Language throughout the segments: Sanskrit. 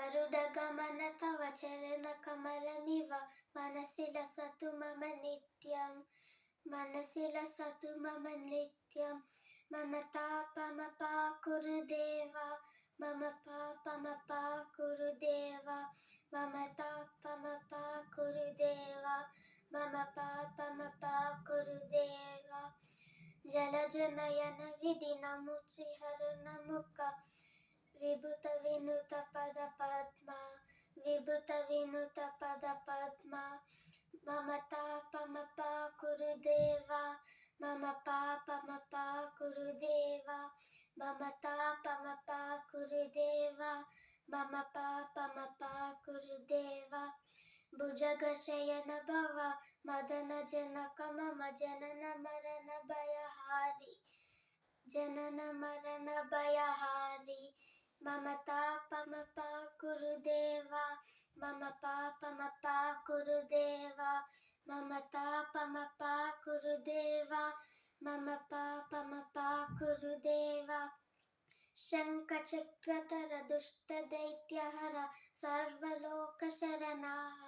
गरुडगमन तव चरणकमलमिव मनसि लसतु मम नित्यं मनसि लसतु मम नित्यं मम तापमपाकुरु देव मम पापमपाकुरु देव मम तापमपाकुरु देव मम पापमपाकुरु देव जलजनयन विधिनमुचिहरणमुख विभूत विनुत पद पद्मा विभूत विनुत पद पद्मा मम तापमपाकुरु देव मम पापमपाकुरु देव मम तापमपाकुरु देव मम पापमपाकुरु देव भुजगशयन भव मदन जनक मम जनन मरण भयहारी जनन मरण भयहारी मम तापमपाकुरु देव मम पापमपाकुरु देव मम तापमपाकुरु देव मम पापमपाकुरु देव शङ्खचक्रधर दुष्टदैत्यहर सर्वलोकशरणाः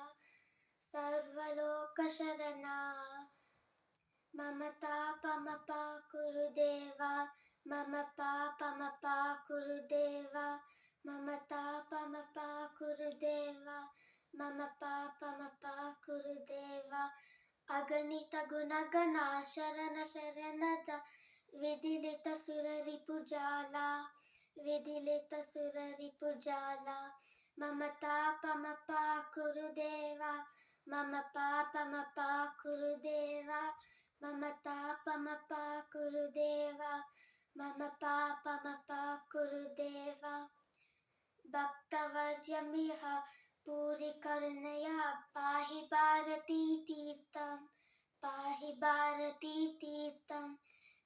मम तापमपाकुरु देव मम पापमपाकुरु देव मम तापमपाकुरु देव मम पापमपाकुरु देव अगणित गुणगणा शरण शरणद विदिलित सुररिपुजाला विदिलित सुररिपुजाला मम तापमपाकुरु देव मम पापमपाकुरु देव मम तापमपाकुरु देव मम पापमपाकुरु देव भक्तवर्यमिह पूरिकरुणया पाहि भारती तीर्थं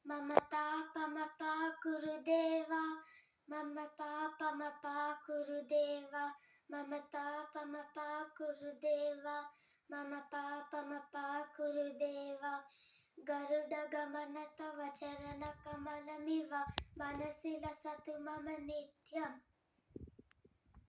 मम तापमपाकुरु देव मम पापमपाकुरु देव मम तापमपाकुरु देव मम पापमपाकुरु देव गरुडगमन तव चरणकमलमिव मनसि लसतु मम नित्यम्